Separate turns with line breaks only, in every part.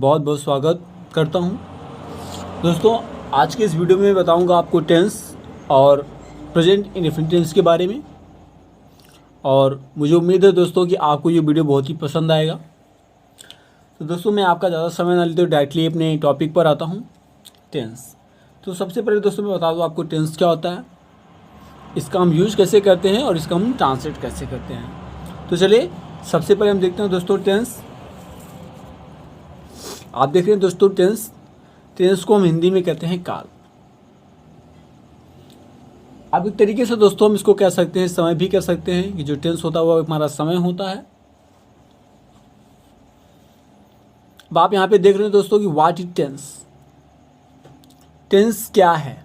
बहुत बहुत स्वागत करता हूं। दोस्तों, आज के इस वीडियो में बताऊंगा आपको टेंस और प्रेजेंट इंडेफिनिट टेंस के बारे में। और मुझे उम्मीद है दोस्तों कि आपको ये वीडियो बहुत ही पसंद आएगा। तो दोस्तों, मैं आपका ज़्यादा समय ना लेते हुए डायरेक्टली अपने टॉपिक पर आता हूँ, टेंस। तो सबसे पहले दोस्तों मैं बता दूँ आपको टेंस क्या होता है, इसका हम यूज़ कैसे करते हैं और इसका हम ट्रांसलेट कैसे करते हैं। तो चलिए सबसे पहले हम देखते हैं दोस्तों टेंस। आप देख रहे हैं दोस्तों टेंस को हम हिंदी में कहते हैं काल। अब एक तरीके से दोस्तों हम इसको कह सकते हैं, समय भी कह सकते हैं कि जो टेंस होता है वो हमारा समय होता है। अब आप यहाँ पे देख रहे हैं दोस्तों कि व्हाट इज टेंस। टेंस क्या है,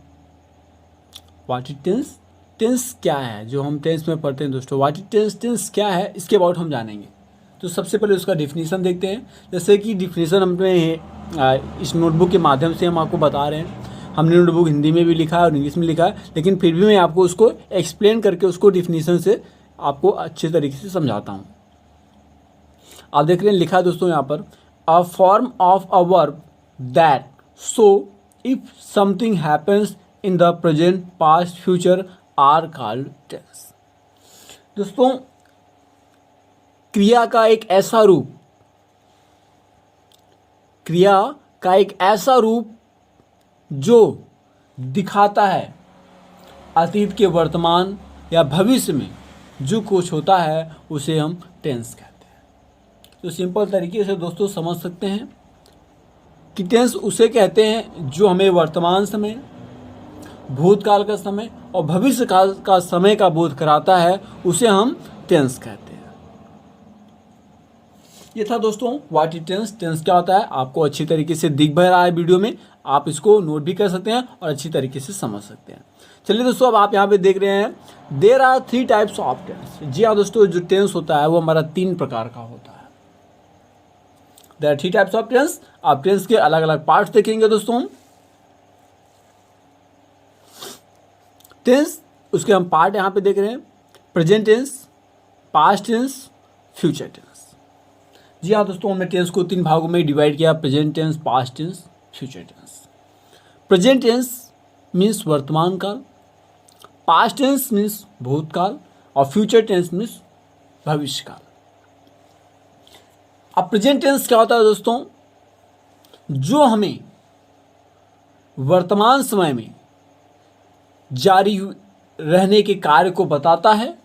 व्हाट इज टेंस, टेंस क्या है जो हम टेंस में पढ़ते हैं दोस्तों। व्हाट इज टेंस, टेंस क्या है, इसके अबाउट हम जानेंगे। तो सबसे पहले उसका डिफिनीसन देखते हैं। जैसे कि डिफिनीसन हमने इस नोटबुक के माध्यम से हम आपको बता रहे हैं। हमने नोटबुक हिंदी में भी लिखा है और इंग्लिश में लिखा है, लेकिन फिर भी मैं आपको उसको एक्सप्लेन करके उसको डिफिनीसन से आपको अच्छे तरीके से समझाता हूँ। आप देख रहे हैं लिखा है दोस्तों यहाँ पर, a form of a verb that so if something happens in the present past future are called tense. दोस्तों, क्रिया का एक ऐसा रूप जो दिखाता है अतीत के वर्तमान या भविष्य में जो कुछ होता है उसे हम टेंस कहते हैं। तो सिंपल तरीके से दोस्तों समझ सकते हैं कि टेंस उसे कहते हैं जो हमें वर्तमान समय, भूतकाल का समय और भविष्य काल का समय का बोध कराता है, उसे हम टेंस कहते हैं। ये था दोस्तों व्हाट इज टेंस, टेंस क्या होता है। आपको अच्छी तरीके से दिख भी रहा है वीडियो में, आप इसको नोट भी कर सकते हैं और अच्छी तरीके से समझ सकते हैं। चलिए दोस्तों, अब आप यहाँ पे देख रहे हैं there are 3 types of tense. जी हाँ दोस्तों, जो टेंस होता है वो हमारा 3 प्रकार का होता है। There are 3 types of tense. आप टेंस के अलग अलग पार्ट्स देखेंगे दोस्तों। टेंस, उसके हम पार्ट यहाँ पे देख रहे हैं, present tense, past tense, future tense. जी हाँ दोस्तों, हमने टेंस को 3 भागों में डिवाइड किया, present tense, past tense, future tense. Present tense means वर्तमान काल, पास्ट टेंस मीन्स भूतकाल और फ्यूचर टेंस मीन्स भविष्य काल। अब प्रेजेंट टेंस क्या होता है दोस्तों, जो हमें वर्तमान समय में जारी रहने के कार्य को बताता है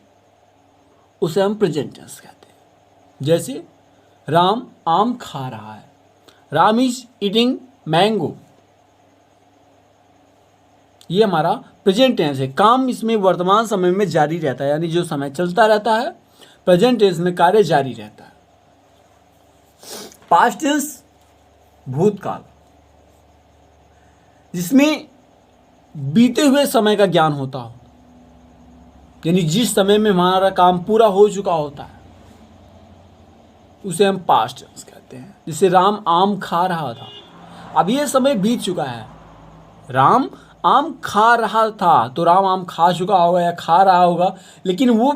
उसे हम प्रेजेंट टेंस कहते हैं। जैसे राम आम खा रहा है, राम इज ईटिंग मैंगो। ये हमारा प्रेजेंट टेंस है। काम इसमें वर्तमान समय में जारी रहता है, यानी जो समय चलता रहता है, प्रेजेंट टेंस में कार्य जारी रहता है। पास्ट टेंस भूतकाल, जिसमें बीते हुए समय का ज्ञान होता हो, यानी जिस समय में हमारा काम पूरा हो चुका होता है उसे हम पास्ट टेंस कहते हैं। जैसे राम आम खा रहा था, अब ये समय बीत चुका है। राम आम खा रहा था तो राम आम खा चुका होगा या खा रहा होगा, लेकिन वो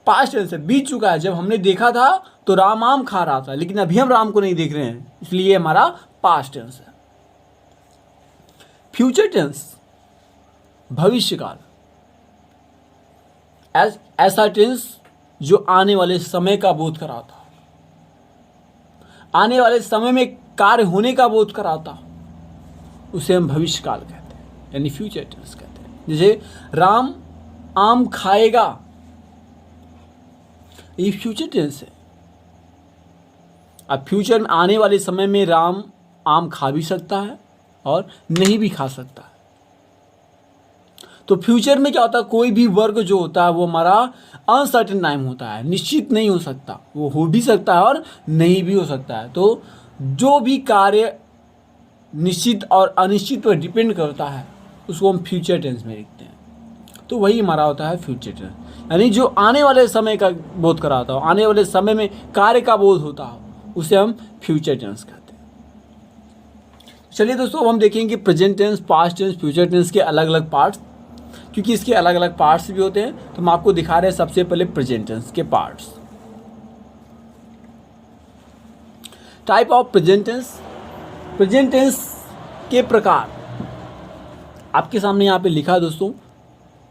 पास्ट टेंस है, बीत चुका है। जब हमने देखा था तो राम आम खा रहा था, लेकिन अभी हम राम को नहीं देख रहे हैं, इसलिए हमारा पास्ट टेंस है। फ्यूचर टेंस भविष्यकाल, ऐसा टेंस जो आने वाले समय का बोध कराता, आने वाले समय में कार्य होने का बोध कराता, उसे हम भविष्यकाल कहते हैं, यानी फ्यूचर टेंस कहते हैं। जैसे राम आम खाएगा, ये फ्यूचर टेंस है। अब फ्यूचर में आने वाले समय में राम आम खा भी सकता है और नहीं भी खा सकता है। तो फ्यूचर में क्या होता है, कोई भी वर्ग जो होता है वो हमारा अनसर्टेन टाइम होता है, निश्चित नहीं हो सकता। वो हो भी सकता है और नहीं भी हो सकता है। तो जो भी कार्य निश्चित और अनिश्चित पर डिपेंड करता है उसको हम फ्यूचर टेंस में लिखते हैं। तो वही हमारा होता है फ्यूचर टेंस, यानी जो आने वाले समय का बोध कराता हो, आने वाले समय में कार्य का बोध होता हो, उसे हम फ्यूचर टेंस कहते हैं। चलिए दोस्तों, अब हम देखेंगे present tense, past tense, future tense के अलग अलग पार्ट्स। क्योंकि इसके अलग अलग पार्ट्स भी होते हैं, तो हम आपको दिखा रहे हैं सबसे पहले प्रेजेंट टेंस के parts. Type of present tense. Present tense के प्रकार आपके सामने यहाँ पे लिखा है दोस्तों।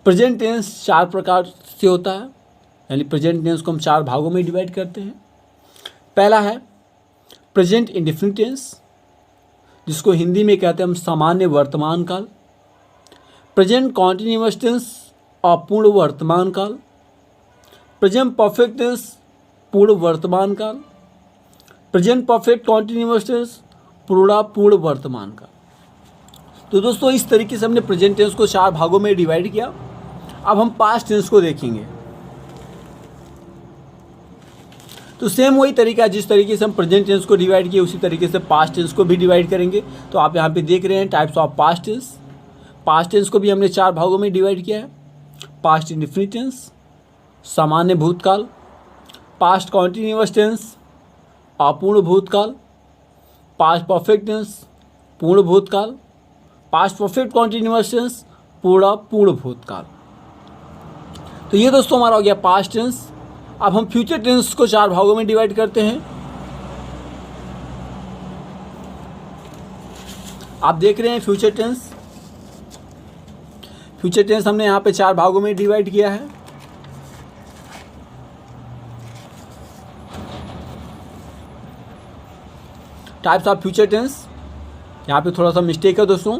प्रेजेंट टेंस 4 प्रकार से होता है, यानी प्रेजेंट टेंस को हम 4 भागों में डिवाइड करते हैं। पहला है प्रेजेंट इंडेफिनिट टेंस, जिसको हिंदी में कहते हैं हम सामान्य वर्तमान काल। प्रेजेंट कॉन्टिन्यूअस टेंस, अपूर्ण वर्तमान काल। प्रेजेंट परफेक्ट टेंस, पूर्ण वर्तमान काल। प्रेजेंट परफेक्ट कॉन्टिन्यूअस टेंस, पूर्ण वर्तमान काल। तो दोस्तों इस तरीके से हमने प्रेजेंट टेंस को 4 भागों में डिवाइड किया। अब हम पास्ट टेंस को देखेंगे। तो सेम वही तरीका है, जिस तरीके से हम प्रेजेंट टेंस को डिवाइड किए उसी तरीके से पास्ट टेंस को भी डिवाइड करेंगे। तो आप यहाँ पे देख रहे हैं types of past tense. Past tense को भी हमने 4 भागों में डिवाइड किया है। पास्ट इंडेफिनिट टेंस, सामान्य भूतकाल। पास्ट कॉन्टिन्यूअस टेंस, अपूर्ण भूतकाल। पास्ट परफेक्ट टेंस, पूर्ण भूतकाल। पास्ट परफेक्ट कॉन्टिन्यूअस टेंस, पूर्ण भूतकाल। तो ये दोस्तों हमारा हो गया पास्ट टेंस। अब हम फ्यूचर टेंस को 4 भागों में डिवाइड करते हैं। आप देख रहे हैं फ्यूचर टेंस। फ्यूचर टेंस हमने यहाँ पे 4 भागों में डिवाइड किया है। टाइप्स ऑफ फ्यूचर टेंस, यहाँ पे थोड़ा सा मिस्टेक है दोस्तों,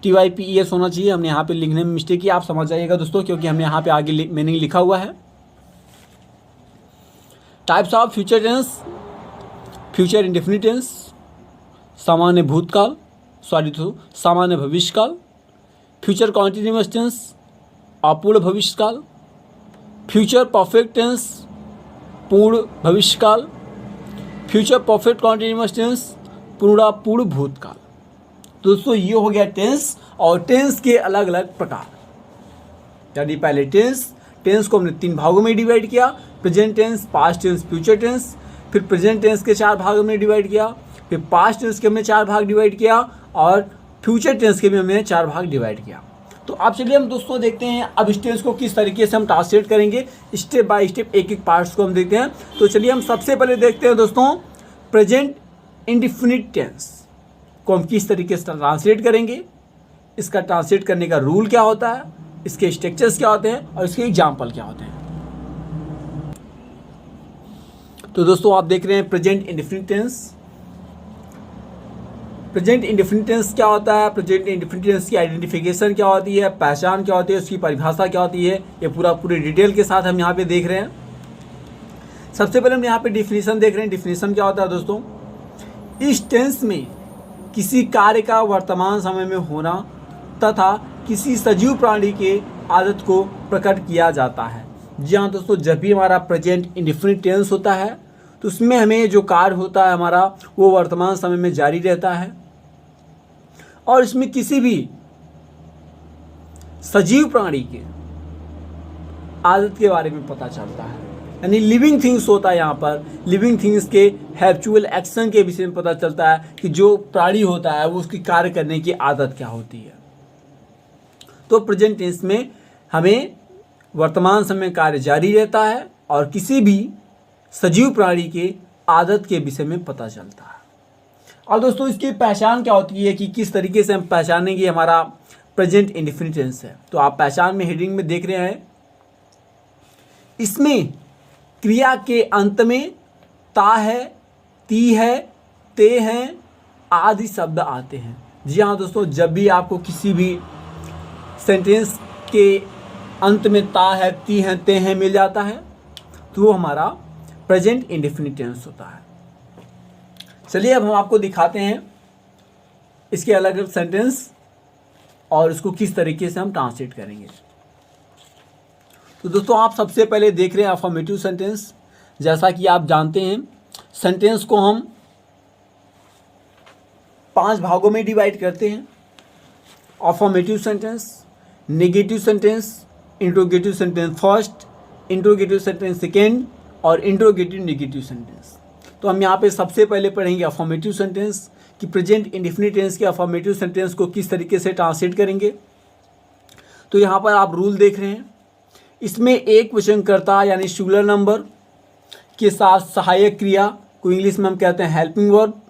TYPES होना चाहिए, हमने यहाँ पे लिखने में मिस्टेक की, आप समझ जाइएगा दोस्तों, क्योंकि हमने यहाँ पे आगे मीनिंग लिखा हुआ है। Types of future tense, future indefinite tense, सामान्य भूतकाल, सामान्य भविष्यकाल। फ्यूचर कॉन्टिन्यूअस टेंस, अपूर्ण भविष्यकाल। फ्यूचर परफेक्ट टेंस, पूर्ण भविष्यकाल। फ्यूचर परफेक्ट कॉन्टिन्यूअस टेंस, पूर्ण भूतकाल। दोस्तों ये हो गया टेंस और टेंस के अलग अलग प्रकार। यानी पहले टेंस को हमने 3 भागों में डिवाइड किया, present tense, past tense, future tense. फिर प्रेजेंट टेंस के 4 भागों में डिवाइड किया, फिर पास्ट टेंस के हमने 4 भाग डिवाइड किया और फ्यूचर टेंस के भी हमने 4 भाग डिवाइड किया। तो अब चलिए हम दोस्तों देखते हैं अब इस टेंस को किस तरीके से हम ट्रांसलेट करेंगे, स्टेप बाय स्टेप एक एक पार्ट्स को हम देखते हैं। तो चलिए हम सबसे पहले देखते हैं दोस्तों प्रेजेंट इंडेफिनिट टेंस को हम किस तरीके से ट्रांसलेट करेंगे, इसका ट्रांसलेट करने का रूल क्या होता है, इसके स्ट्रक्चर्स क्या होते हैं और इसके एग्जाम्पल क्या होते हैं। तो दोस्तों आप देख रहे हैं present indefinite tense. Present indefinite tense क्या होता है, प्रेजेंट इंडेफिनिट टेंस की आइडेंटिफिकेशन क्या होती है, पहचान क्या होती है, उसकी परिभाषा क्या होती है, ये पूरी डिटेल के साथ हम यहाँ पे देख रहे हैं। सबसे पहले हम यहाँ पे डिफिनीशन देख रहे हैं। डिफिनीशन क्या होता है दोस्तों, इस टेंस में किसी कार्य का वर्तमान समय में होना तथा किसी सजीव प्राणी के आदत को प्रकट किया जाता है। जी हाँ दोस्तों, जब भी हमारा प्रेजेंट इंडेफिनिट टेंस होता है तो उसमें हमें जो कार्य होता है हमारा वो वर्तमान समय में जारी रहता है और इसमें किसी भी सजीव प्राणी के आदत के बारे में पता चलता है। यानी लिविंग थिंग्स होता है, यहाँ पर लिविंग थिंग्स के हैबिचुअल एक्शन के विषय में पता चलता है कि जो प्राणी होता है वो उसकी कार्य करने की आदत क्या होती है। तो प्रेजेंट टेंस में हमें वर्तमान समय कार्य जारी रहता है और किसी भी सजीव प्राणी के आदत के विषय में पता चलता है। और दोस्तों इसकी पहचान क्या होती है कि किस तरीके से हम पहचानेंगे हमारा प्रेजेंट इंडेफिनिट टेंस है। तो आप पहचान में हेडिंग में देख रहे हैं, इसमें क्रिया के अंत में ता है, ती है, ते हैं आदि शब्द आते हैं। जी हाँ दोस्तों, जब भी आपको किसी भी सेंटेंस के अंत में ता है, ती है, ते हैं मिल जाता है तो वो हमारा प्रेजेंट इंडेफिनिट टेंस होता है। चलिए अब हम आपको दिखाते हैं इसके अलग अलग सेंटेंस और इसको किस तरीके से हम ट्रांसलेट करेंगे। तो दोस्तों आप सबसे पहले देख रहे हैं अफर्मेटिव सेंटेंस। जैसा कि आप जानते हैं सेंटेंस को हम 5 भागों में डिवाइड करते हैं। Affirmative sentence, negative sentence, interrogative sentence first, interrogative sentence second और इंट्रोगेटिव नेगेटिव सेंटेंस। तो हम यहाँ पे सबसे पहले पढ़ेंगे अफर्मेटिव सेंटेंस कि प्रेजेंट इंडेफिनिट टेंस के अफर्मेटिव सेंटेंस को किस तरीके से ट्रांसलेट करेंगे। तो यहाँ पर आप रूल देख रहे हैं, इसमें एक वचनकर्ता यानी सिंगुलर नंबर के साथ सहायक क्रिया को इंग्लिश में हम कहते हैं helping verb.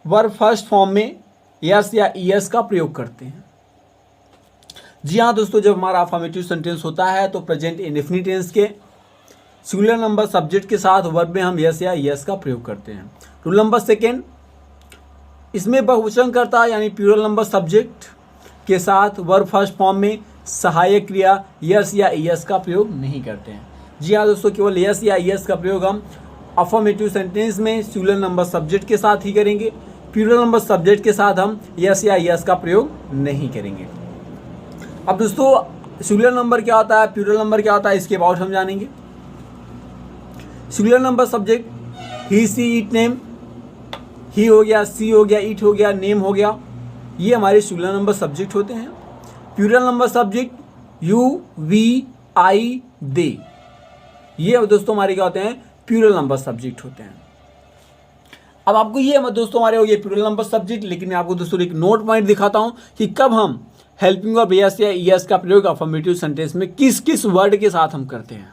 Verb first form में यस या ईएस का प्रयोग करते हैं। जी हाँ दोस्तों, जब हमारा अफर्मेटिव सेंटेंस होता है तो प्रेजेंट इंडेफिनिट टेंस के सिंगुलर नंबर सब्जेक्ट के साथ वर्ब में हम यस या ईएस का प्रयोग करते हैं। रूल नंबर सेकेंड, इसमें बहुवचनकर्ता यानी प्लूरल नंबर सब्जेक्ट के साथ वर्ब फर्स्ट फॉर्म में सहायक क्रिया यस या ईएस का प्रयोग नहीं करते हैं। जी हाँ दोस्तों, केवल यस या ईएस का प्रयोग हम अफर्मेटिव सेंटेंस में सिंगुलर नंबर सब्जेक्ट के साथ ही करेंगे। प्लूरल नंबर सब्जेक्ट के साथ हम यस या ईएस का प्रयोग नहीं करेंगे। अब दोस्तों सिंगुलर नंबर क्या होता है, प्लूरल नंबर क्या होता है, इसके अबाउट हम जानेंगे। Singular number subject he she it name, he हो गया, सी हो गया, इट हो गया, नेम हो गया, ये हमारे सिंगुलर नंबर सब्जेक्ट होते हैं। Plural number subject you, we, I, they, ये दोस्तों हमारे क्या होते हैं, प्लूरल नंबर सब्जेक्ट होते हैं। अब आपको ये दोस्तों हमारे हो गए प्लूरल नंबर सब्जेक्ट, लेकिन मैं आपको दोस्तों एक नोट पॉइंट दिखाता हूं कि कब हम हेल्पिंग वर्ब यस या ईएस का प्रयोग अफर्मेटिव सेंटेंस में किस किस वर्ड के साथ हम करते हैं।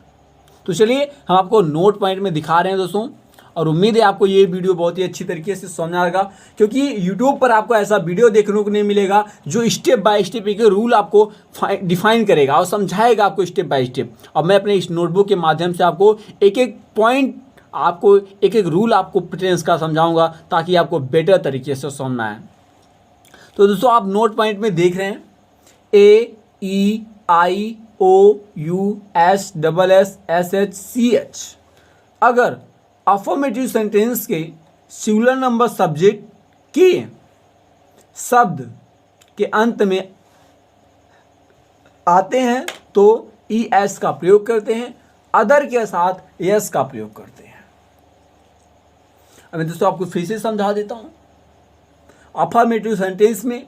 तो चलिए हम आपको नोट पॉइंट में दिखा रहे हैं दोस्तों, और उम्मीद है आपको ये वीडियो बहुत ही अच्छी तरीके से समझ आएगा, क्योंकि यूट्यूब पर आपको ऐसा वीडियो देखने को नहीं मिलेगा जो स्टेप बाय स्टेप एक रूल आपको डिफाइन करेगा और समझाएगा आपको स्टेप बाय स्टेप। और मैं अपने इस नोटबुक के माध्यम से आपको एक एक पॉइंट, आपको एक एक रूल आपको टेंस का समझाऊंगा ताकि आपको बेटर तरीके से समझना है। तो दोस्तों आप नोट पॉइंट में देख रहे हैं A, E, I, O, U, S, double S, S, H, C, H. अगर अफर्मेटिव सेंटेंस के सिंगुलर नंबर सब्जेक्ट के शब्द के अंत में आते हैं तो ई एस का प्रयोग करते हैं, अदर के साथ एस का प्रयोग करते हैं। अब दोस्तों आपको फिर से समझा देता हूं। अफर्मेटिव सेंटेंस में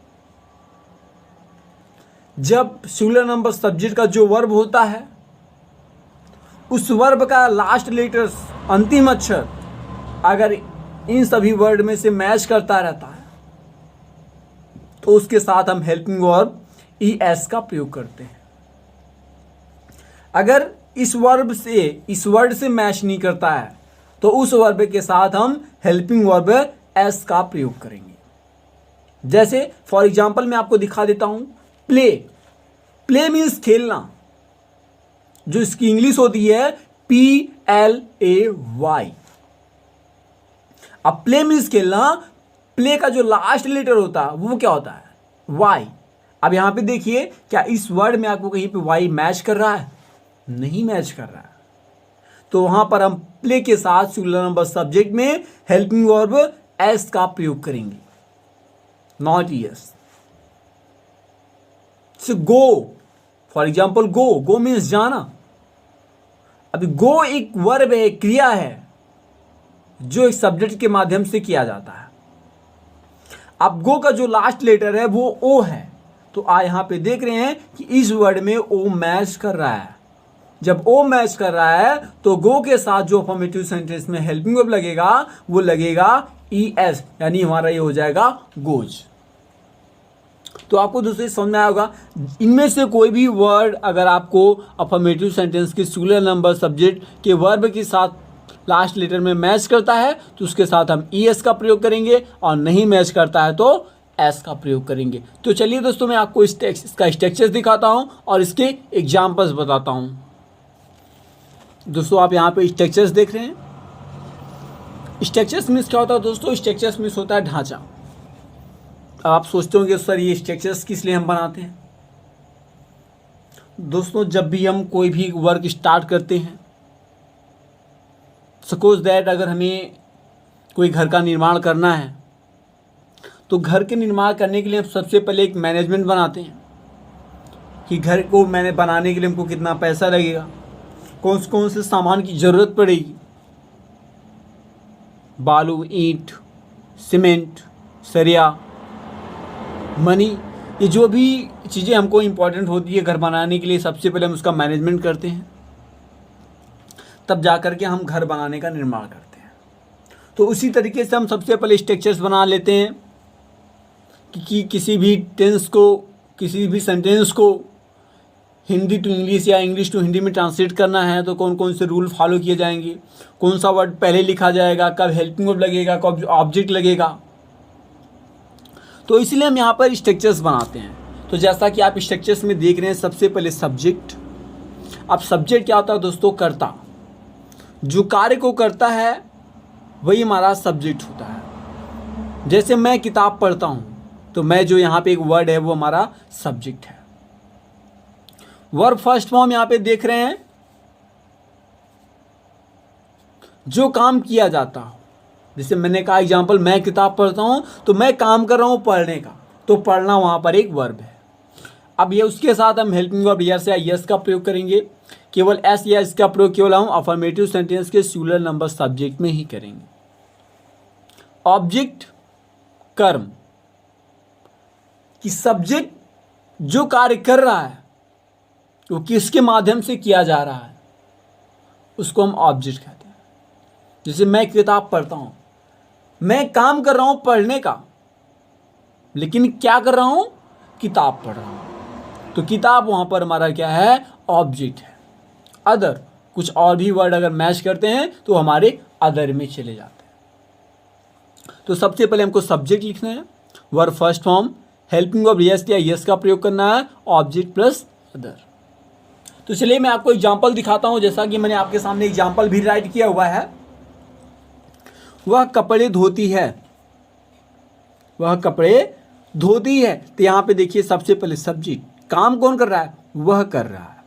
जब सिंगुलर नंबर सब्जेक्ट का जो वर्ब होता है उस वर्ब का लास्ट लेटर्स, अंतिम अक्षर अगर इन सभी वर्ड में से मैच करता रहता है तो उसके साथ हम हेल्पिंग वर्ब ई एस का प्रयोग करते हैं। अगर इस वर्ड से मैच नहीं करता है तो उस वर्ब के साथ हम हेल्पिंग वर्ब एस का प्रयोग करेंगे। जैसे फॉर एग्जांपल मैं आपको दिखा देता हूं, प्ले। प्ले मीन्स खेलना, जो इसकी इंग्लिश होती है PLAY। अब प्ले मीन्स खेलना, प्ले का जो लास्ट लेटर होता है वो क्या होता है, वाई। अब यहां पे देखिए, क्या इस वर्ड में आपको कहीं पे वाई मैच कर रहा है, नहीं मैच कर रहा है, तो वहां पर हम प्ले के साथ सिंगुलर नंबर सब्जेक्ट में हेल्पिंग वर्ब एस का प्रयोग करेंगे, not yes. Go, for example go means जाना। अभी गो एक वर्ब है, क्रिया है जो एक सब्जेक्ट के माध्यम से किया जाता है। अब गो का जो लास्ट लेटर है वो ओ है, तो आप यहां पे देख रहे हैं कि इस वर्ड में ओ मैच कर रहा है। जब ओ मैच कर रहा है तो गो के साथ जो अफर्मेटिव सेंटेंस में हेल्पिंग वर्ब लगेगा वो लगेगा ई एस, यानी हमारा ये हो जाएगा गोज। तो आपको दूसरे समझ में आया होगा, इनमें से कोई भी वर्ड अगर आपको अफर्मेटिव सेंटेंस के सिंगुलर नंबर सब्जेक्ट के वर्ब के साथ लास्ट लेटर में मैच करता है तो उसके साथ हम ई एस का प्रयोग करेंगे, और नहीं मैच करता है तो एस का प्रयोग करेंगे। तो चलिए दोस्तों मैं आपको इसका स्ट्रक्चर दिखाता हूं और इसके एग्जाम्पल्स बताता हूं। दोस्तों आप यहाँ पे स्ट्रक्चर्स देख रहे हैं। स्ट्रक्चर्स मीन्स क्या होता है दोस्तों, स्ट्रक्चर्स मीन्स होता है ढांचा। अब आप सोचते होंगे सर ये स्ट्रक्चर्स किस लिए हम बनाते हैं। दोस्तों जब भी हम कोई भी वर्क स्टार्ट करते हैं, सपोज दैट अगर हमें कोई घर का निर्माण करना है तो घर के निर्माण करने के लिए हम सबसे पहले एक मैनेजमेंट बनाते हैं कि घर को मैंने बनाने के लिए हमको कितना पैसा लगेगा, कौन से सामान की ज़रूरत पड़ेगी, बालू, ईंट, सीमेंट, सरिया, मनी, ये जो भी चीज़ें हमको इम्पोर्टेंट होती है घर बनाने के लिए, सबसे पहले हम उसका मैनेजमेंट करते हैं, तब जा कर के हम घर बनाने का निर्माण करते हैं। तो उसी तरीके से हम सबसे पहले स्ट्रक्चर्स बना लेते हैं कि किसी भी टेंस को, किसी भी सेंटेंस को हिंदी टू इंग्लिश या इंग्लिश टू हिंदी में ट्रांसलेट करना है तो कौन कौन से रूल फॉलो किए जाएंगे, कौन सा वर्ड पहले लिखा जाएगा, कब हेल्पिंग वर्ब लगेगा, कब ऑब्जेक्ट लगेगा। तो इसलिए हम यहाँ पर स्ट्रक्चर्स बनाते हैं। तो जैसा कि आप स्ट्रक्चर्स में देख रहे हैं, सबसे पहले सब्जेक्ट। अब सब्जेक्ट क्या होता है दोस्तों? कर्ता। जो कार्य को करता है वही हमारा सब्जेक्ट होता है। जैसे मैं किताब पढ़ता हूँ, तो मैं जो यहाँ पे एक वर्ड है वो हमारा सब्जेक्ट है। वर्ब फर्स्ट फॉर्म यहाँ पे देख रहे हैं, जो काम किया जाता हो। जैसे मैंने कहा एग्जाम्पल, मैं किताब पढ़ता हूँ, तो मैं काम कर रहा हूँ पढ़ने का, तो पढ़ना वहाँ पर एक वर्ब है। अब ये उसके साथ हम हेल्पिंग वर्ब यस या यस का प्रयोग करेंगे। केवल एस या एस का प्रयोग केवल हम अफर्मेटिव सेंटेंस के सिंगुलर नंबर सब्जेक्ट में ही करेंगे। ऑब्जेक्ट कर्म, कि सब्जेक्ट जो कार्य कर रहा है वो किसके माध्यम से किया जा रहा है, उसको हम ऑब्जेक्ट कहते हैं। जैसे मैं किताब पढ़ता हूँ, मैं काम कर रहा हूँ पढ़ने का, लेकिन क्या कर रहा हूँ? किताब पढ़ रहा हूँ। तो किताब वहाँ पर हमारा क्या है? ऑब्जेक्ट है। अदर, कुछ और भी वर्ड अगर मैच करते हैं तो हमारे अदर में चले जाते हैं। तो सबसे पहले हमको सब्जेक्ट लिखना है, verb first form, helping verb yes या यस का प्रयोग करना है, ऑब्जेक्ट प्लस अदर। तो चलिए मैं आपको एग्जाम्पल दिखाता हूँ। जैसा कि मैंने आपके सामने एग्जाम्पल भी राइट किया हुआ है। वह कपड़े धोती है, वह कपड़े धोती है। तो यहाँ पे देखिए सबसे पहले सब्जेक्ट, काम कौन कर रहा है? वह कर रहा है।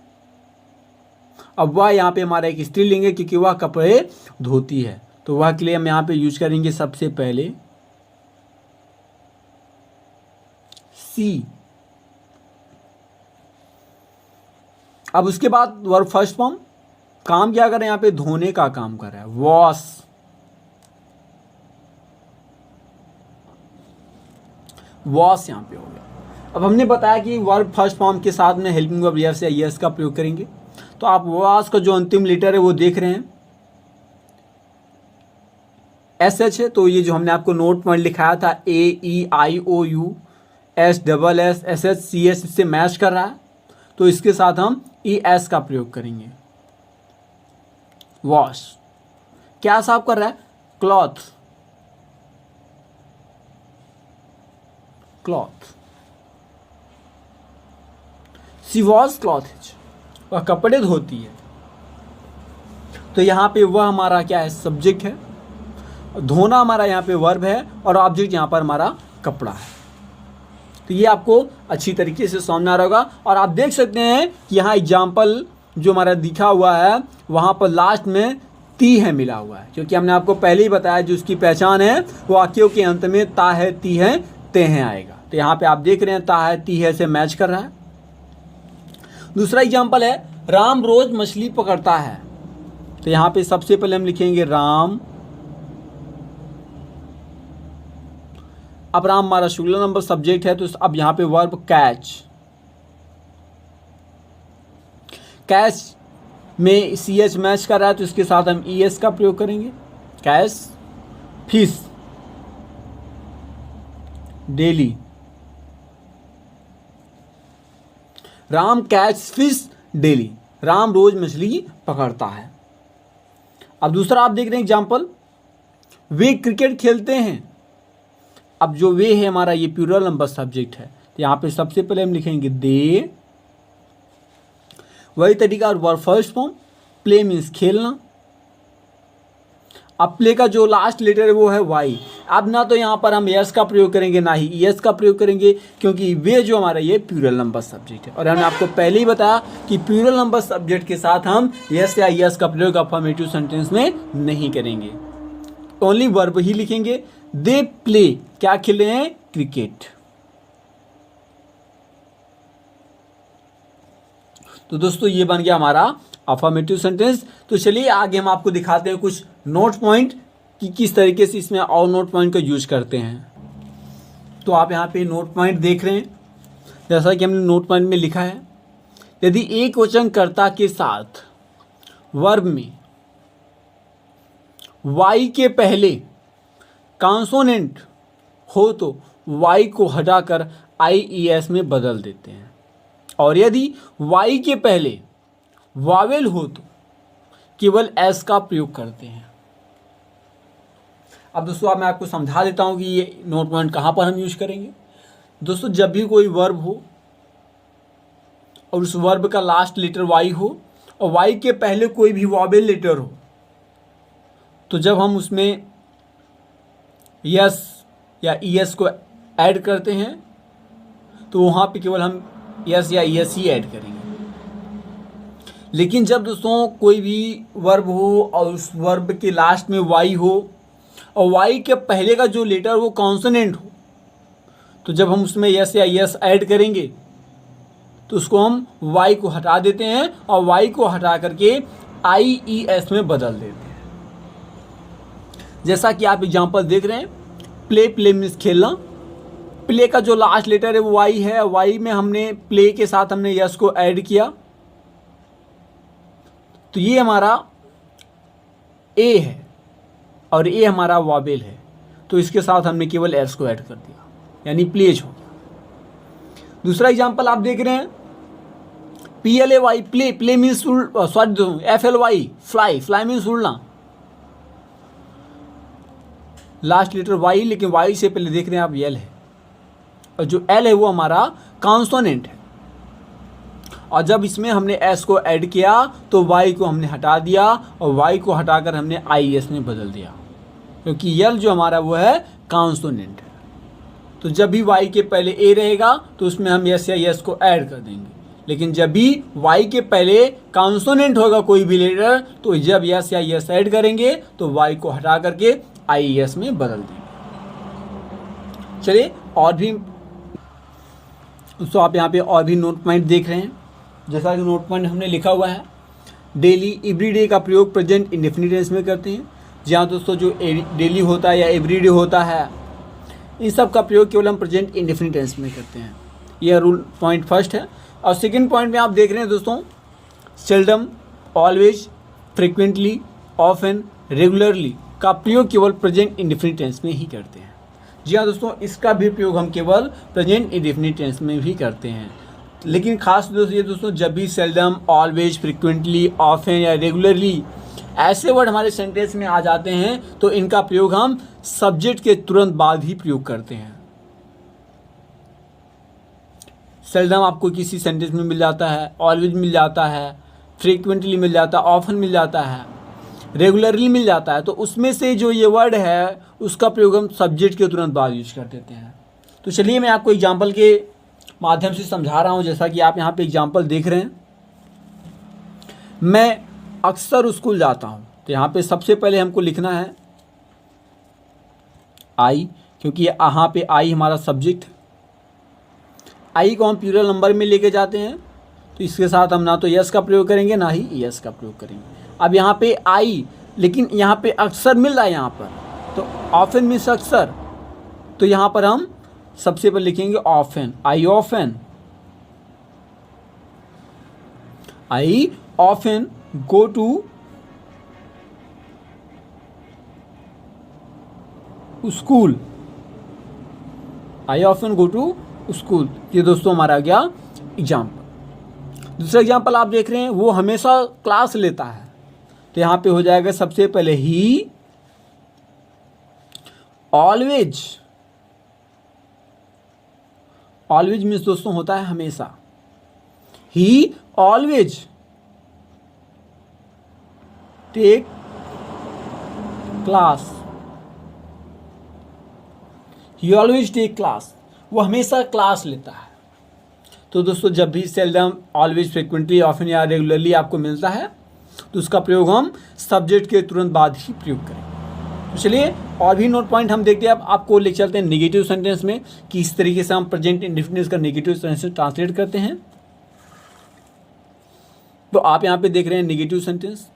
अब वह यहाँ पे हमारा एक स्त्री लेंगे क्योंकि वह कपड़े धोती है, तो वह के लिए हम यहाँ पे यूज करेंगे सबसे पहले सी। अब उसके बाद वर्ब फर्स्ट फॉर्म, काम क्या कर रहे हैं? यहाँ पे धोने का काम कर रहा है, वॉश। वॉश यहाँ पे हो गया। अब हमने बताया कि वर्ब फर्स्ट फॉर्म के साथ में हेल्पिंग वर्ब यस या यस का प्रयोग करेंगे। तो आप वॉश का जो अंतिम लेटर है वो देख रहे हैं, एस एच है। तो ये जो हमने आपको नोट पॉइंट लिखाया था, A E I O U S double S S H C S, इससे मैच कर रहा है, तो इसके साथ हम ई एस का प्रयोग करेंगे। वॉश, क्या साफ कर रहा है? Cloth, cloth. She wash cloth, वह कपड़े धोती है। तो यहाँ पे वह हमारा क्या है? सब्जेक्ट है। धोना हमारा यहाँ पे वर्ब है और ऑब्जेक्ट यहाँ पर हमारा कपड़ा है। तो ये आपको अच्छी तरीके से समझ आ रहा होगा। और आप देख सकते हैं कि यहाँ एग्जाम्पल जो हमारा दिखा हुआ है वहाँ पर लास्ट में ती है मिला हुआ है, क्योंकि हमने आपको पहले ही बताया जो उसकी पहचान है वो वाक्यों के अंत में ता है, ती है, ते हैं आएगा। तो यहाँ पे आप देख रहे हैं ता है, ती है से मैच कर रहा है। दूसरा एग्जाम्पल है, राम रोज मछली पकड़ता है। तो यहाँ पे सबसे पहले हम लिखेंगे राम। अब राम हमारा सिंगुलर नंबर सब्जेक्ट है, तो अब यहाँ पे वर्ब कैच। कैच में सी एच मैच कर रहा है, तो इसके साथ हम ई एस का प्रयोग करेंगे। Catch fish daily, Ram catch fish daily, Ram रोज मछली पकड़ता है। अब दूसरा आप देख रहे हैं एग्जाम्पल, वे क्रिकेट खेलते हैं। अब जो वे है हमारा ये प्लूरल नंबर सब्जेक्ट है, तो यहाँ पे सबसे पहले हम लिखेंगे दे। वही तरीका और verb first form, play means खेलना। अब प्ले का जो लास्ट लेटर है वो है वाई। अब ना तो यहाँ पर हम यस का प्रयोग करेंगे ना ही यस का प्रयोग करेंगे, क्योंकि वे जो हमारा ये प्लूरल नंबर सब्जेक्ट है। और हमने आपको पहले ही बताया कि प्लूरल नंबर सब्जेक्ट के साथ हम यस या यस का प्रयोग अफर्मेटिव सेंटेंस में नहीं करेंगे, ओनली वर्ब ही लिखेंगे। दे प्ले, क्या खेले हैं? क्रिकेट। तो दोस्तों ये बन गया हमारा अफर्मेटिव सेंटेंस। तो चलिए आगे हम आपको दिखाते हैं कुछ नोट पॉइंट कि किस तरीके से इसमें और नोट पॉइंट का यूज करते हैं। तो आप यहाँ पे नोट पॉइंट देख रहे हैं, जैसा कि हमने नोट पॉइंट में लिखा है, यदि एक वचन कर्ता के साथ वर्ब में वाई के पहले कॉन्सोनेंट हो तो वाई को हटाकर आई ई एस में बदल देते हैं। और यदि वाई के पहले वावेल हो तो केवल एस का प्रयोग करते हैं। अब दोस्तों अब मैं आपको समझा देता हूं कि ये नोट पॉइंट कहाँ पर हम यूज करेंगे। दोस्तों जब भी कोई वर्ब हो और उस वर्ब का लास्ट लेटर वाई हो और वाई के पहले कोई भी वावेल लेटर हो, तो जब हम उसमें यस या ईएस को ऐड करते हैं तो वहाँ पे केवल हम यस या ईएस ही ऐड करेंगे। लेकिन जब दोस्तों कोई भी वर्ब हो और उस वर्ब के लास्ट में वाई हो और वाई के पहले का जो लेटर वो कॉन्सोनेंट हो, तो जब हम उसमें यस या यस ऐड करेंगे तो उसको हम वाई को हटा देते हैं और वाई को हटा करके आई ई एस में बदल देते हैं। जैसा कि आप एग्जांपल देख रहे हैं, प्ले, प्ले मीन्स खेलना। प्ले का जो लास्ट लेटर है वो वाई है, वाई में हमने प्ले के साथ हमने यस को ऐड किया, तो ये हमारा ए है और ए हमारा वावेल है, तो इसके साथ हमने केवल एस को ऐड कर दिया, यानी प्लेज हो गया। दूसरा एग्जांपल आप देख रहे हैं, PLAY play, play means sorry FLY fly, fly means उड़ना। लास्ट लेटर वाई, लेकिन वाई से पहले देख रहे हैं आप एल है, और जो एल है वो हमारा कॉन्सोनेंट है। और जब इसमें हमने एस को ऐड किया तो वाई को हमने हटा दिया और वाई को हटाकर हमने आई एस में बदल दिया, क्योंकि यल जो हमारा वो है कॉन्सोनेंट है। तो जब भी वाई के पहले ए रहेगा तो उसमें हम यस या यस को ऐड कर देंगे, लेकिन जब भी वाई के पहले कॉन्सोनेंट होगा कोई भी लेटर, तो जब यस या यस ऐड करेंगे तो वाई को हटा करके आई एस में बदल देंगे। चलिए और भी, तो आप यहाँ पे और भी नोट पॉइंट देख रहे हैं। जैसा कि नोट पॉइंट हमने लिखा हुआ है, डेली, एवरीडे का प्रयोग प्रेजेंट इंडेफिनिट टेंस में करते हैं। जहाँ दोस्तों जो डेली होता है या एवरीडे होता है, इन सब का प्रयोग केवल हम प्रेजेंट इंडेफिनिट टेंस में करते हैं। यह रूल पॉइंट फर्स्ट है। और सेकंड पॉइंट में आप देख रहे हैं दोस्तों, seldom, always, frequently, often, regularly का प्रयोग केवल प्रेजेंट इंडेफिनिट टेंस में ही करते हैं। जी हाँ दोस्तों, इसका भी प्रयोग हम केवल प्रेजेंट इंडेफिनिट टेंस में भी करते हैं। लेकिन खास दोस्तों ये दोस्तों, जब भी सेल्डम, ऑलवेज, फ्रिक्वेंटली, ऑफन या रेगुलरली ऐसे वर्ड हमारे सेंटेंस में आ जाते हैं तो इनका प्रयोग हम सब्जेक्ट के तुरंत बाद ही प्रयोग करते हैं। सेल्डम आपको किसी सेंटेंस में मिल जाता है, ऑलवेज मिल जाता है, फ्रीक्वेंटली मिल जाता है, ऑफन मिल जाता है, रेगुलरली मिल जाता है, तो उसमें से जो ये वर्ड है उसका प्रयोग हम सब्जेक्ट के तुरंत बाद यूज कर देते हैं। तो चलिए मैं आपको एग्जाम्पल के माध्यम से समझा रहा हूँ। जैसा कि आप यहाँ पे एग्जाम्पल देख रहे हैं, मैं अक्सर स्कूल जाता हूँ, तो यहाँ पे सबसे पहले हमको लिखना है आई, क्योंकि यहाँ पे आई हमारा सब्जेक्ट है। आई को हम प्लूरल नंबर में लेके जाते हैं, तो इसके साथ हम ना तो यस का प्रयोग करेंगे ना ही यस का प्रयोग करेंगे। अब यहाँ पे आई, लेकिन यहाँ पे अक्सर मिल रहा है यहाँ पर, तो ऑफन मीन्स अक्सर, तो यहाँ पर हम सबसे पहले लिखेंगे often, I often, I often go to school, I often go to school. ये दोस्तों हमारा आ गया एग्जाम्पल। दूसरा एग्जाम्पल आप देख रहे हैं, वो हमेशा क्लास लेता है, तो यहाँ पे हो जाएगा सबसे पहले ही ऑलवेज, ऑलवेज मीन्स दोस्तों होता है हमेशा, he always take class, he always take class, वो हमेशा क्लास लेता है। तो दोस्तों जब भी सेल्डम, ऑलवेज, फ्रिक्वेंटली, ऑफन या रेगुलरली आपको मिलता है तो उसका प्रयोग हम सब्जेक्ट के तुरंत बाद ही प्रयोग करें। तो चलिए और भी नोट पॉइंट हम देखते हैं। अब आपको ले चलते हैं नेगेटिव सेंटेंस में कि इस तरीके से हम प्रेजेंट इंडेफिनिट का नेगेटिव सेंटेंस ट्रांसलेट करते हैं। तो आप यहाँ पे देख रहे हैं नेगेटिव सेंटेंस।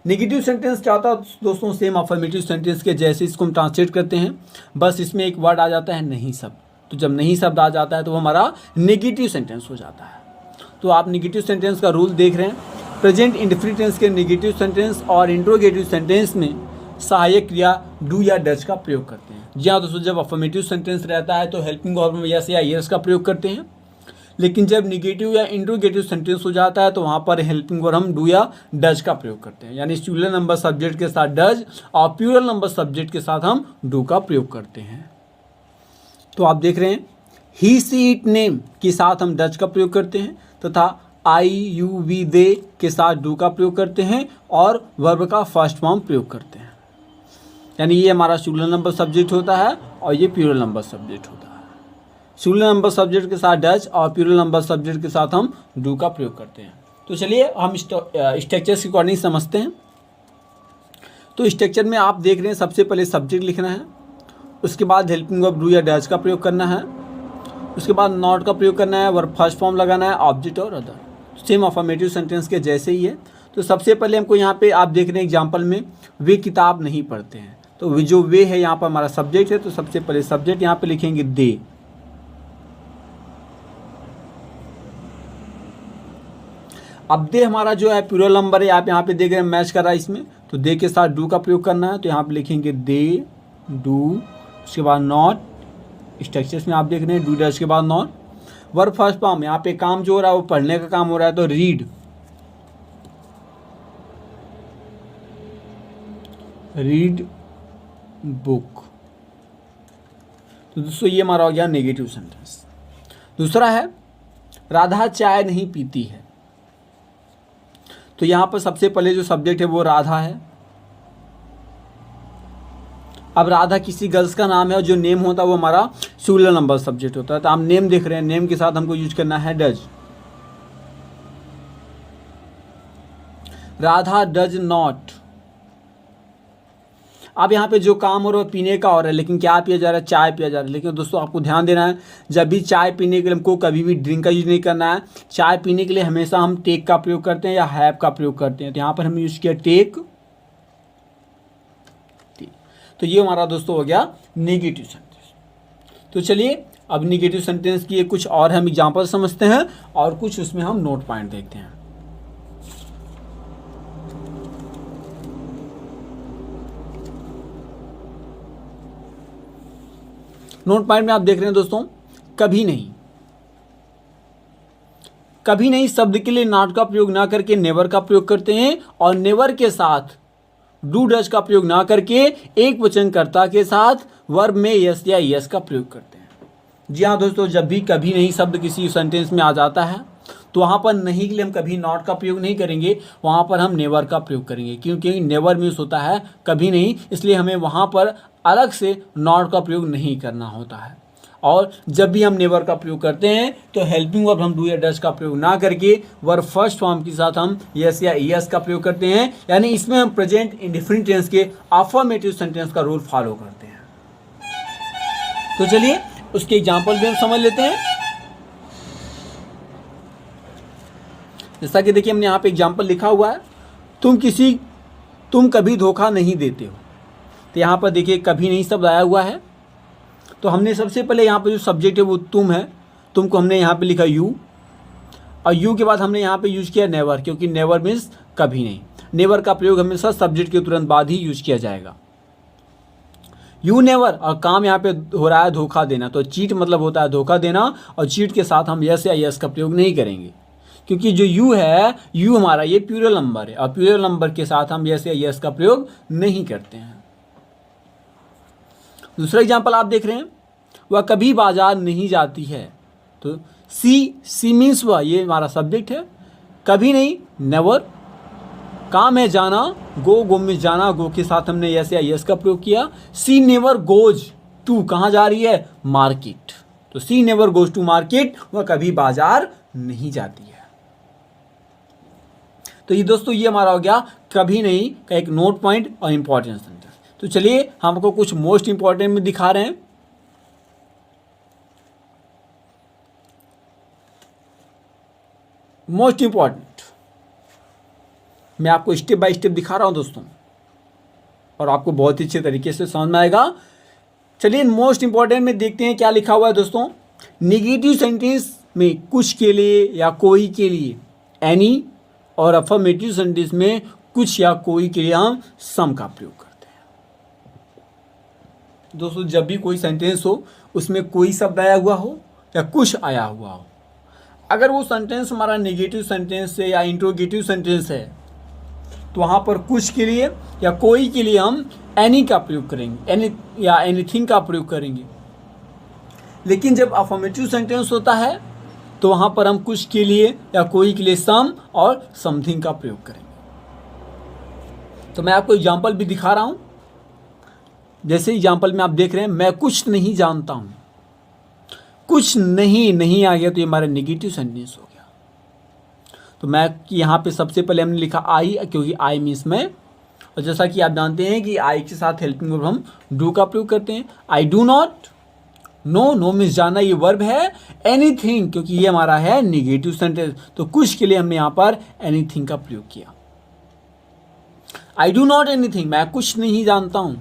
नेगेटिव सेंटेंस क्या होता है दोस्तों, सेम अफर्मेटिव सेंटेंस के जैसे इसको हम ट्रांसलेट करते हैं, बस इसमें एक वर्ड आ जाता है नहीं शब्द। तो जब नहीं शब्द आ जाता है तो वो हमारा नेगेटिव सेंटेंस हो जाता है। तो आप नेगेटिव सेंटेंस का रूल देख रहे हैं, प्रेजेंट इंडेफिनिट टेंस के नेगेटिव सेंटेंस और इंट्रोगेटिव सेंटेंस में सहायक क्रिया डू या डज का प्रयोग करते हैं। जी हाँ दोस्तों, जब अफर्मेटिव सेंटेंस रहता है तो हेल्पिंग वर्ब में यस या यस का प्रयोग करते हैं, लेकिन जब निगेटिव या इंट्रोगेटिव सेंटेंस हो जाता है तो वहाँ पर हेल्पिंग वर्ब हम डू या डज का प्रयोग करते हैं, यानी सिंगुलर नंबर सब्जेक्ट के साथ डज और प्लूरल नंबर सब्जेक्ट के साथ हम डू का प्रयोग करते हैं। तो आप देख रहे हैं ही सी इट नेम के साथ हम डज का प्रयोग करते हैं तथा आई यू वी दे के साथ डू का प्रयोग करते हैं और वर्ब का फर्स्ट फॉर्म प्रयोग करते हैं, यानी ये हमारा सिंगुलर नंबर सब्जेक्ट होता है और ये प्लूरल नंबर सब्जेक्ट होता है। सिंगुलर नंबर सब्जेक्ट के साथ डज और प्लूरल नंबर सब्जेक्ट के साथ हम डू का प्रयोग करते हैं। तो चलिए हम स्ट्रक्चर के अकॉर्डिंग समझते हैं। तो स्ट्रक्चर में आप देख रहे हैं सबसे पहले सब्जेक्ट लिखना है, उसके बाद हेल्पिंग वर्ब डू या डज का प्रयोग करना है, उसके बाद नॉट का प्रयोग करना है, वर्ब फर्स्ट फॉर्म लगाना है, ऑब्जेक्ट और अदर, सेम अफर्मेटिव सेंटेंस के जैसे ही है। तो सबसे पहले हमको यहाँ पे आप देख रहे हैं एग्जाम्पल में वे किताब नहीं पढ़ते हैं, तो जो वे है यहाँ पर हमारा सब्जेक्ट है, तो सबसे पहले सब्जेक्ट यहाँ पे लिखेंगे दे। अब दे हमारा जो है प्लूरल नंबर है, आप यहाँ पे देख रहे हैं मैच कर रहा है इसमें, तो दे के साथ डू का प्रयोग करना है, तो यहाँ पे लिखेंगे दे डू, उसके बाद नॉट, स्ट्रक्चर्स में आप देख रहे हैं डू डज के बाद नॉट, वर्ब फर्स्ट फॉर्म यहाँ पे काम जो हो रहा है वो पढ़ने का काम हो रहा है, तो रीड, रीड बुक। तो दोस्तों ये हमारा हो गया नेगेटिव सेंटेंस। दूसरा है राधा चाय नहीं पीती है, तो यहाँ पर सबसे पहले जो सब्जेक्ट है वो राधा है। अब राधा किसी गर्ल्स का नाम है और जो नेम होता है वो हमारा सिंगुलर नंबर सब्जेक्ट होता है, तो आप नेम देख रहे हैं, नेम के साथ हमको यूज करना है डज। राधा डज नॉट, अब यहाँ पे जो काम हो रहा है पीने का हो रहा है, लेकिन क्या पिया जा रहा है, चाय पिया जा रहा है। लेकिन दोस्तों आपको ध्यान देना है, जब भी चाय पीने के लिए हमको कभी भी ड्रिंक का यूज नहीं करना है। चाय पीने के लिए हमेशा हम टेक का प्रयोग करते हैं या हैव का प्रयोग करते हैं, तो यहाँ पर हमने यूज किया टेक। तो ये हमारा दोस्तों हो गया नेगेटिव सेंटेंस। तो चलिए अब नेगेटिव सेंटेंस की कुछ और हम एग्जाम्पल समझते हैं और कुछ उसमें हम नोट पॉइंट देखते हैं। नोट पॉइंट में आप देख रहे हैं दोस्तों कभी नहीं, कभी नहीं शब्द के लिए नॉट का प्रयोग ना करके नेवर का प्रयोग करते हैं और नेवर के साथ डू डज का प्रयोग ना करके एक वचनकर्ता के साथ वर्ब में यस या यस का प्रयोग करते हैं। जी हाँ दोस्तों, जब भी कभी नहीं शब्द किसी सेंटेंस में आ जाता है तो वहाँ पर नहीं के लिए हम कभी नॉट का प्रयोग नहीं करेंगे, वहाँ पर हम नेवर का प्रयोग करेंगे, क्योंकि नेवर मीन्स होता है कभी नहीं, इसलिए हमें वहाँ पर अलग से नॉट का प्रयोग नहीं करना होता है। और जब भी हम नेवर का प्रयोग करते हैं तो हेल्पिंग वर्ब हम डू या डज का प्रयोग ना करके वर्ब फर्स्ट फॉर्म के साथ हम यस या यस का प्रयोग करते हैं, यानी इसमें हम प्रेजेंट इंडेफिनिट टेंस के अफर्मेटिव सेंटेंस का रूल फॉलो करते हैं। तो चलिए उसके एग्जाम्पल भी हम समझ लेते हैं। जैसा कि देखिए हमने यहाँ पे एग्जाम्पल लिखा हुआ है, तुम कभी धोखा नहीं देते हो। तो यहाँ पर देखिए कभी नहीं शब्द आया हुआ है, तो हमने सबसे पहले यहाँ पे जो सब्जेक्ट है वो तुम है, तुम को हमने यहाँ पे लिखा यू, और यू के बाद हमने यहाँ पे यूज किया नेवर, क्योंकि नेवर मीन्स कभी नहीं। नेवर का प्रयोग हमेशा सब्जेक्ट के तुरंत बाद ही यूज किया जाएगा। यू नेवर, और काम यहाँ पे हो रहा है धोखा देना, तो चीट मतलब होता है धोखा देना, और चीट के साथ हम यस या यस का प्रयोग नहीं करेंगे, क्योंकि जो यू है, यू हमारा ये प्लूरल नंबर है और प्लूरल नंबर के साथ हम यस या यस का प्रयोग नहीं करते हैं। दूसरा एग्जाम्पल आप देख रहे हैं, वह कभी बाजार नहीं जाती है, तो सी मीन्स वह, ये हमारा सब्जेक्ट है, कभी नहीं नेवर, काम है जाना, गो में जाना, गो के साथ हमने यस या यस का प्रयोग किया। सी नेवर गोज टू, कहाँ जा रही है, मार्केट, तो सी नेवर गोज टू मार्केट, वह कभी बाजार नहीं जाती है। तो ये दोस्तों ये हमारा हो गया कभी नहीं का एक नोट पॉइंट और इंपॉर्टेंट सेंटेंस। तो चलिए हम आपको कुछ मोस्ट इंपॉर्टेंट में दिखा रहे हैं। मोस्ट इंपॉर्टेंट मैं आपको स्टेप बाय स्टेप दिखा रहा हूं दोस्तों, और आपको बहुत ही अच्छे तरीके से समझ में आएगा। चलिए मोस्ट इंपॉर्टेंट में देखते हैं क्या लिखा हुआ है दोस्तों। नेगेटिव सेंटेंस में कुछ के लिए या कोई के लिए एनी, और अफर्मेटिव सेंटेंस में कुछ या कोई के लिए हम सम का प्रयोग करते हैं। दोस्तों जब भी कोई सेंटेंस हो उसमें कोई शब्द आया हुआ हो या कुछ आया हुआ हो, अगर वो सेंटेंस हमारा नेगेटिव सेंटेंस है या इंट्रोगेटिव सेंटेंस है तो वहाँ पर कुछ के लिए या कोई के लिए हम एनी का प्रयोग करेंगे, एनी या एनीथिंग का प्रयोग करेंगे। लेकिन जब अफर्मेटिव सेंटेंस होता है तो वहाँ पर हम कुछ के लिए या कोई के लिए सम और समथिंग का प्रयोग करेंगे। तो मैं आपको एग्जाम्पल भी दिखा रहा हूँ। जैसे एग्जाम्पल में आप देख रहे हैं, मैं कुछ नहीं जानता हूँ। कुछ नहीं आ गया तो ये हमारा नेगेटिव सेंटेंस हो गया। तो मैं यहाँ पे सबसे पहले हमने लिखा आई, क्योंकि आई मीन्स मैं, और जैसा कि आप जानते हैं कि आई के साथ हेल्पिंग वर्ब हम डू का प्रयोग करते हैं। I do not, no means जाना, ये वर्ब है। एनीथिंग, क्योंकि ये हमारा है नेगेटिव सेंटेंस, तो कुछ के लिए हमने यहाँ पर एनीथिंग का प्रयोग किया। आई डू नॉट एनीथिंग, मैं कुछ नहीं जानता हूं।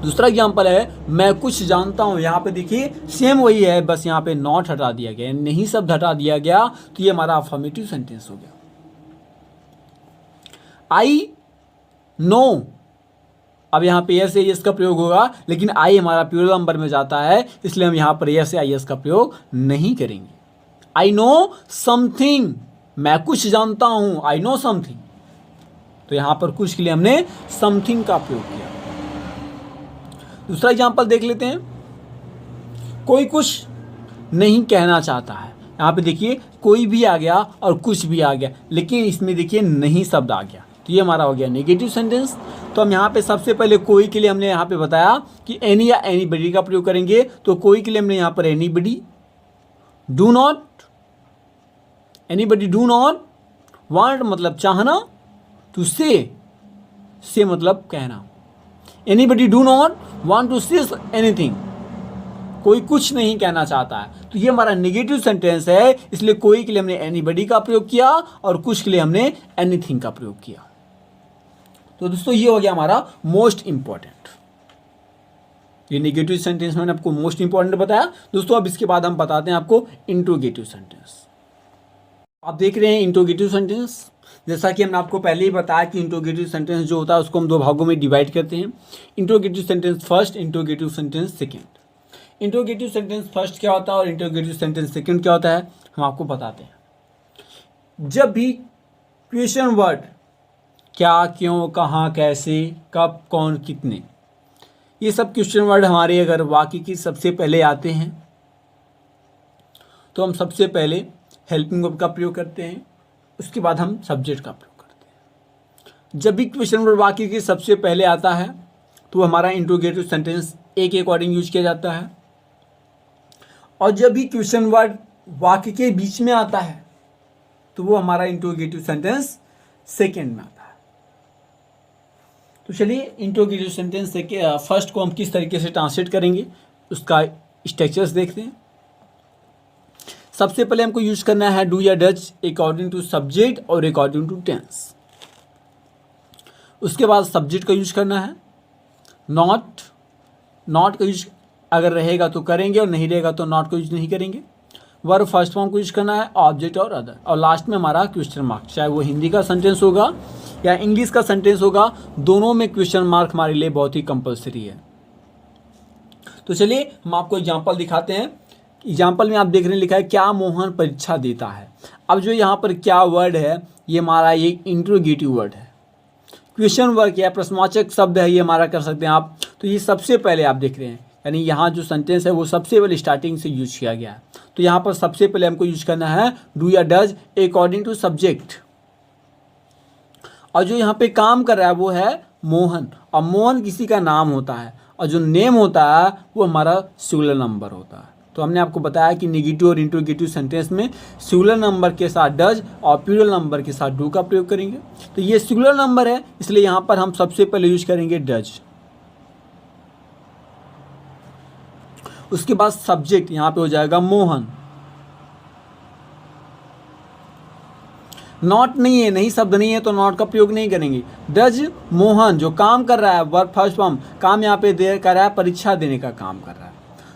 दूसरा एग्जाम्पल है मैं कुछ जानता हूं। यहां पे देखिए सेम वही है, बस यहां पे नॉट हटा दिया गया, नहीं शब्द हटा दिया गया, तो ये हमारा अफर्मेटिव सेंटेंस हो गया। आई नो, अब यहाँ पे यस का प्रयोग होगा, लेकिन आई हमारा प्लूरल नंबर में जाता है, इसलिए हम यहाँ पर यस का प्रयोग नहीं करेंगे। आई नो समथिंग, मैं कुछ जानता हूं। आई नो समथिंग, तो यहां पर कुछ के लिए हमने समथिंग का प्रयोग किया। दूसरा एग्जांपल देख लेते हैं। कोई कुछ नहीं कहना चाहता है। यहां पे देखिए कोई भी आ गया और कुछ भी आ गया, लेकिन इसमें देखिए नहीं शब्द आ गया, तो ये हमारा हो गया नेगेटिव सेंटेंस। तो हम यहाँ पे सबसे पहले कोई के लिए हमने यहाँ पे बताया कि एनी या एनीबडी का प्रयोग करेंगे। तो कोई के लिए हमने यहाँ पर anybody, do not, anybody do not, want मतलब चाहना, टू से मतलब कहना। Anybody do not want to say anything, कोई कुछ नहीं कहना चाहता है, तो ये हमारा नेगेटिव सेंटेंस है, इसलिए कोई के लिए हमने एनीबडी का प्रयोग किया और कुछ के लिए हमने एनीथिंग का प्रयोग किया। तो दोस्तों ये हो गया हमारा मोस्ट इंपॉर्टेंट। ये नेगेटिव सेंटेंस मैंने आपको मोस्ट इंपॉर्टेंट बताया। दोस्तों अब इसके बाद हम बताते हैं आपको इंट्रोगेटिव सेंटेंस। आप देख रहे हैं इंट्रोगेटिव सेंटेंस, जैसा कि हमने आपको पहले ही बताया कि इंट्रोगेटिव सेंटेंस जो होता है उसको हम दो भागों में डिवाइड करते हैं। Interrogative sentence first, interrogative sentence second. Interrogative sentence first क्या होता है और इंट्रोगेटिव सेंटेंस सेकंड क्या होता है, हम आपको बताते हैं। जब भी क्वेश्चन वर्ड क्या, क्यों, कहाँ, कैसे, कब, कौन, कितने, ये सब क्वेश्चन वर्ड हमारे अगर वाक्य की सबसे पहले आते हैं तो हम सबसे पहले हेल्पिंग वर्ब का प्रयोग करते हैं, उसके बाद हम सब्जेक्ट का प्रयोग करते हैं। जब भी क्वेश्चन वर्ड वाक्य के सबसे पहले आता है तो हमारा इंट्रोगेटिव सेंटेंस ए के अकॉर्डिंग यूज किया जाता है, और जब भी क्वेश्चन वर्ड वाक्य के बीच में आता है तो वो हमारा इंट्रोगेटिव सेंटेंस सेकेंड में आता है। तो चलिए इंट्रोगेटिव सेंटेंस फर्स्ट को हम किस तरीके से ट्रांसलेट करेंगे उसका स्ट्रक्चर्स देखते हैं। सबसे पहले हमको यूज करना है डू या डज अकॉर्डिंग टू सब्जेक्ट और अकॉर्डिंग टू टेंस। उसके बाद सब्जेक्ट का यूज करना है। नॉट का यूज अगर रहेगा तो करेंगे और नहीं रहेगा तो नॉट का यूज नहीं करेंगे। वर्ब फर्स्ट फॉर्म को यूज करना है, ऑब्जेक्ट और अदर, और लास्ट में हमारा क्वेश्चन मार्क, चाहे वो हिंदी का सेंटेंस होगा या इंग्लिश का सेंटेंस होगा, दोनों में क्वेश्चन मार्क हमारे लिए बहुत ही कंपलसरी है। तो चलिए हम आपको एग्जाम्पल दिखाते हैं। एग्जाम्पल में आप देख रहे हैं लिखा है क्या मोहन परीक्षा देता है। अब जो यहाँ पर क्या वर्ड है ये हमारा ये इंट्रोगेटिव वर्ड है। क्वेश्चन वर्ड या प्रश्नवाचक शब्द है, ये हमारा कर सकते हैं आप। तो ये सबसे पहले आप देख रहे हैं, यानी यहाँ जो सेंटेंस है वो सबसे पहले स्टार्टिंग से यूज किया गया है। तो यहाँ पर सबसे पहले हमको यूज करना है डू या डज अकॉर्डिंग टू सब्जेक्ट, और जो यहाँ पे काम कर रहा है वो है मोहन, और मोहन किसी का नाम होता है, और जो नेम होता है वो हमारा सिंगुलर नंबर होता है। तो हमने आपको बताया कि नेगेटिव और इंट्रोगेटिव सेंटेंस में सिंगुलर नंबर के साथ डज और प्लूरल नंबर के साथ डू का प्रयोग करेंगे। तो ये सिंगुलर नंबर है, इसलिए यहाँ पर हम सबसे पहले यूज करेंगे डज। उसके बाद सब्जेक्ट यहाँ पे हो जाएगा मोहन। नॉट नहीं है, नहीं शब्द नहीं है, तो नॉट का प्रयोग नहीं करेंगे। डज मोहन जो काम कर रहा है, वर्ब फर्स्ट फॉर्म, काम यहाँ पे कर रहा है, परीक्षा देने का काम कर रहा है।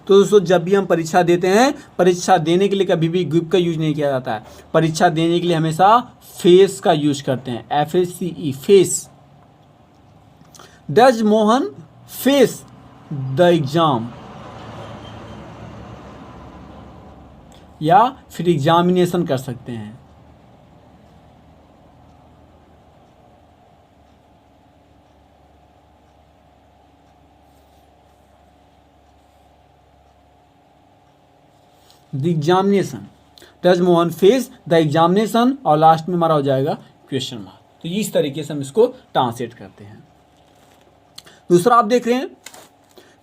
तो दोस्तों जब भी हम परीक्षा देते हैं, परीक्षा देने के लिए कभी भी गिव का यूज नहीं किया जाता है। परीक्षा देने के लिए हमेशा फेस का यूज करते हैं, FACE, face. Does Mohan face the exam. या फिर एग्जामिनेशन कर सकते हैं। The examination, does Mohan face the examination, और लास्ट में हमारा हो जाएगा क्वेश्चन मार्क। तो इस तरीके से हम इसको ट्रांसलेट करते हैं। दूसरा आप देख रहे हैं,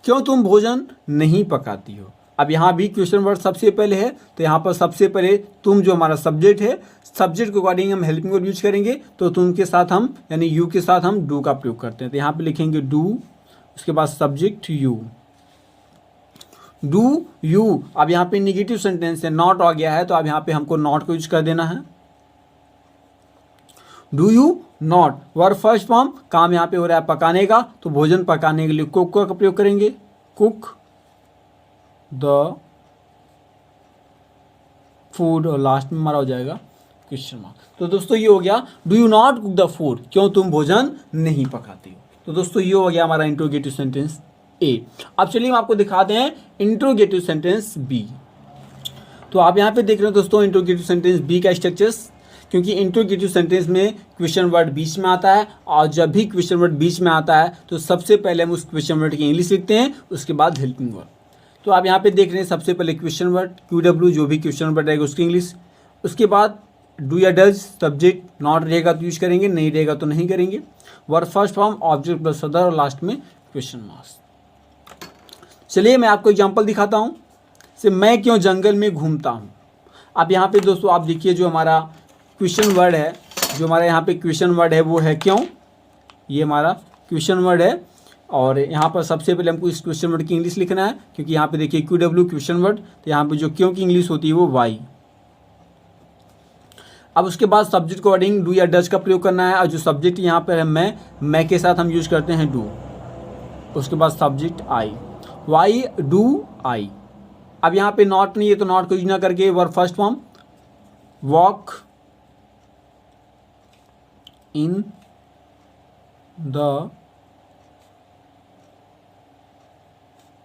क्यों तुम भोजन नहीं पकाती हो। अब यहाँ भी क्वेश्चन वर्ड सबसे पहले है, तो यहाँ पर सबसे पहले तुम जो हमारा सब्जेक्ट है, सब्जेक्ट के अकॉर्डिंग हम हेल्पिंग वर्ब यूज करेंगे। तो तुम के साथ हम यानी यू के साथ हम डू का प्रयोग करते हैं। तो यहाँ पे लिखेंगे डू, उसके बाद सब्जेक्ट यू, डू यू। अब यहाँ पे निगेटिव सेंटेंस है, नॉट आ गया है, तो अब यहाँ पे हमको नॉट को यूज कर देना है। Do you not, verb first form, काम यहाँ पे हो रहा है पकाने का, तो भोजन पकाने के लिए कुक का प्रयोग करेंगे, कुक द फूड, और लास्ट में हमारा हो जाएगा क्वेश्चन मार्क। तो दोस्तों ये हो गया do you not cook the food, क्यों तुम भोजन नहीं पकाती हो। तो दोस्तों ये हो गया हमारा इंट्रोगेटिव सेंटेंस ए। अब चलिए हम आपको दिखाते हैं इंट्रोगेटिव सेंटेंस बी। तो आप यहाँ पे देख रहे हो दोस्तों इंट्रोगेटिव सेंटेंस बी का स्ट्रक्चर्स, क्योंकि इंट्रोगेटिव सेंटेंस में क्वेश्चन वर्ड बीच में आता है, और जब भी क्वेश्चन वर्ड बीच में आता है तो सबसे पहले हम उस क्वेश्चन वर्ड की इंग्लिश लिखते हैं, उसके बाद हेल्पिंग वर्ड। तो आप यहाँ पे देख रहे हैं सबसे पहले क्वेश्चन वर्ड QW, जो भी क्वेश्चन वर्ड रहेगा उसकी इंग्लिश, उसके बाद डू या डज, सब्जेक्ट नॉट रहेगा तो यूज करेंगे, नहीं रहेगा तो नहीं करेंगे, verb first form, object plus other, और लास्ट में क्वेश्चन मार्क्स। चलिए मैं आपको एग्जाम्पल दिखाता हूँ। से मैं क्यों जंगल में घूमता हूँ। अब यहाँ पे दोस्तों आप देखिए जो हमारा क्वेश्चन वर्ड है, जो हमारा यहाँ पे क्वेश्चन वर्ड है वो है क्यों, ये हमारा क्वेश्चन वर्ड है। और यहाँ पर सबसे पहले हमको इस क्वेश्चन वर्ड की इंग्लिश लिखना है, क्योंकि यहाँ पे देखिए QW क्वेश्चन वर्ड, तो यहाँ पे जो क्यों की इंग्लिश होती है वो वाई। अब उसके बाद सब्जेक्ट को अकॉर्डिंग डू या डज का प्रयोग करना है, और जो सब्जेक्ट यहाँ पर है मैं के साथ हम यूज करते हैं डू, उसके बाद subject I, why do I. अब यहाँ पे नॉट नहीं है तो नॉट को यूज ना करके verb first form, walk in the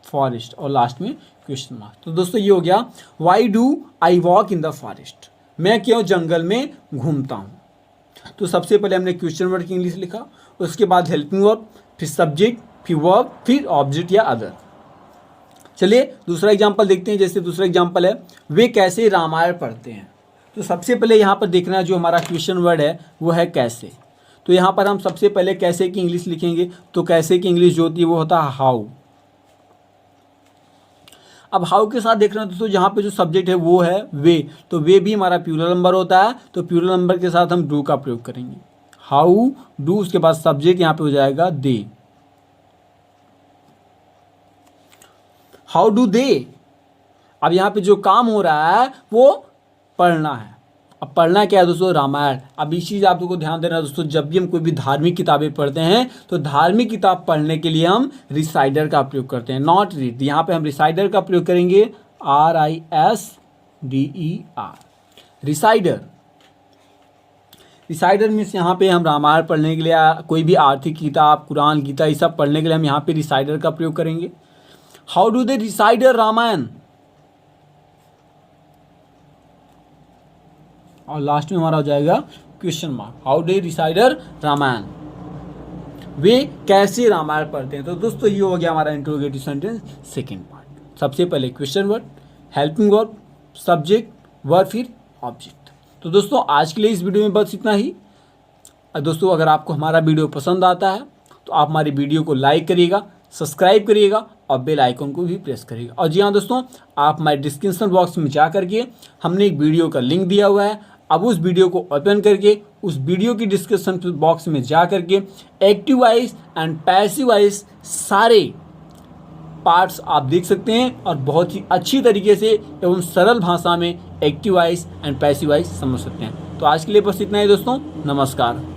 forest, और लास्ट में क्वेश्चन मार्क। तो दोस्तों ये हो गया why do I walk in the forest, मैं क्यों जंगल में घूमता हूँ। तो सबसे पहले हमने क्वेश्चन वर्ड की इंग्लिश लिखा, उसके बाद हेल्पिंग वर्ब, फिर सब्जेक्ट, फिर वर्ब, फिर ऑब्जेक्ट या अदर। चलिए दूसरा एग्जाम्पल देखते हैं। जैसे दूसरा एग्जाम्पल है, वे कैसे रामायण पढ़ते हैं। तो सबसे पहले यहाँ पर देखना जो हमारा क्वेश्चन वर्ड है वो है कैसे। तो यहाँ पर हम सबसे पहले कैसे की इंग्लिश लिखेंगे, तो कैसे की इंग्लिश जो होती है वो होता है हाउ। अब हाउ के साथ देखना दोस्तों जहाँ पे जो सब्जेक्ट है वो है वे, तो वे भी हमारा प्लूरल नंबर होता है, तो प्लूरल नंबर के साथ हम डू का प्रयोग करेंगे, हाउ डू, उसके बाद सब्जेक्ट यहाँ पे हो जाएगा दे, हाउ डू दे। अब यहाँ पे जो काम हो रहा है वो पढ़ना है। अब पढ़ना क्या है दोस्तों, रामायण। अब इस चीज़ आपको ध्यान देना दोस्तों, जब भी हम कोई भी धार्मिक किताबें पढ़ते हैं तो धार्मिक किताब पढ़ने के लिए हम रिसाइडर का प्रयोग करते हैं, नॉट रीड। यहाँ पे हम रिसाइडर का प्रयोग करेंगे, RISDER, रिसाइडर। रिसाइडर मीन्स यहाँ पे हम रामायण पढ़ने के लिए, कोई भी आर्थिक किताब, कुरान, गीता, ये सब पढ़ने के लिए हम यहाँ पे रिसाइडर का प्रयोग करेंगे। How do they recite Ramayana, और लास्ट में हमारा हो जाएगा question mark, how they recite Ramayana, वे कैसे रामायण पढ़ते हैं। तो दोस्तों ये हो गया हमारा इंट्रोगेटिव सेंटेंस सेकंड पार्ट। सबसे पहले question word, helping verb, subject, verb, फिर ऑब्जेक्ट। तो दोस्तों आज के लिए इस वीडियो में बस इतना ही। दोस्तों अगर आपको हमारा वीडियो पसंद आता है तो आप हमारी वीडियो को लाइक करिएगा, सब्सक्राइब करिएगा और बेल आइकन को भी प्रेस करिएगा। और जी हाँ दोस्तों, आप हमारे डिस्क्रिप्शन बॉक्स में जा करके हमने एक वीडियो का लिंक दिया हुआ है, अब उस वीडियो को ओपन करके उस वीडियो की डिस्क्रिप्शन बॉक्स में जा करके active voice and passive voice सारे पार्ट्स आप देख सकते हैं, और बहुत ही अच्छी तरीके से एवं सरल भाषा में active voice and passive voice समझ सकते हैं। तो आज के लिए बस इतना ही दोस्तों, नमस्कार।